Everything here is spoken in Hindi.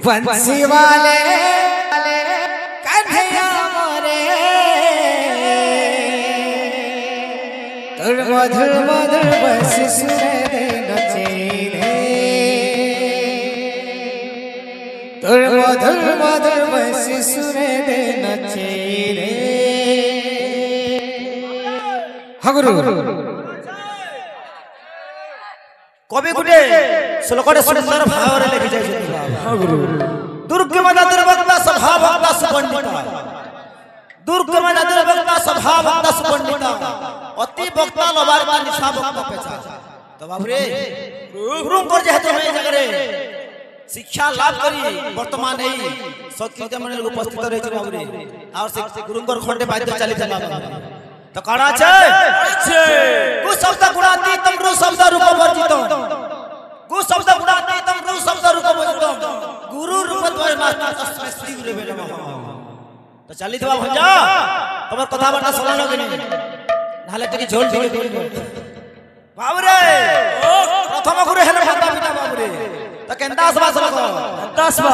बंसी वाले कन्हैया मोरे तुर मधुर मधुर बस सुने नचे रे तुर मधुर मधुर बस सुने नचे रे हगुरु कवि गुटे श्लोकटे सुंदर भाव लिखि जाय दुर्गमना दुर्भक्ता स्वभावक्ता सुपंडिता दुर्गमना दुर्भक्ता स्वभावक्ता सुपंडिता अति वक्ता लबारता निशा वक्ता पेचा तो बाबरे गुरु कर जेहेतु हम जगह रे शिक्षा लाभ करी वर्तमान एई संस्कृत मन उपस्थित रही छ बाबरे और से गुरु कर खंडे बाध्य चली था बाबा तो काड़ा छे गु शब्द गुणातीतम रु शब्द रूप वर्जितम गु शब्द गुणातीतम रु शब्द रूप वर्जितम गुरु रूपद्वय मास्टर तस्मै श्री गुरुवे नमः तो चली थवा भंजा तमर कथा बाटा सलानो के नहीं नाले तकी झोल झोल बाबरे प्रथम गुरु हेले माता पिता बाबरे तो केंदास बा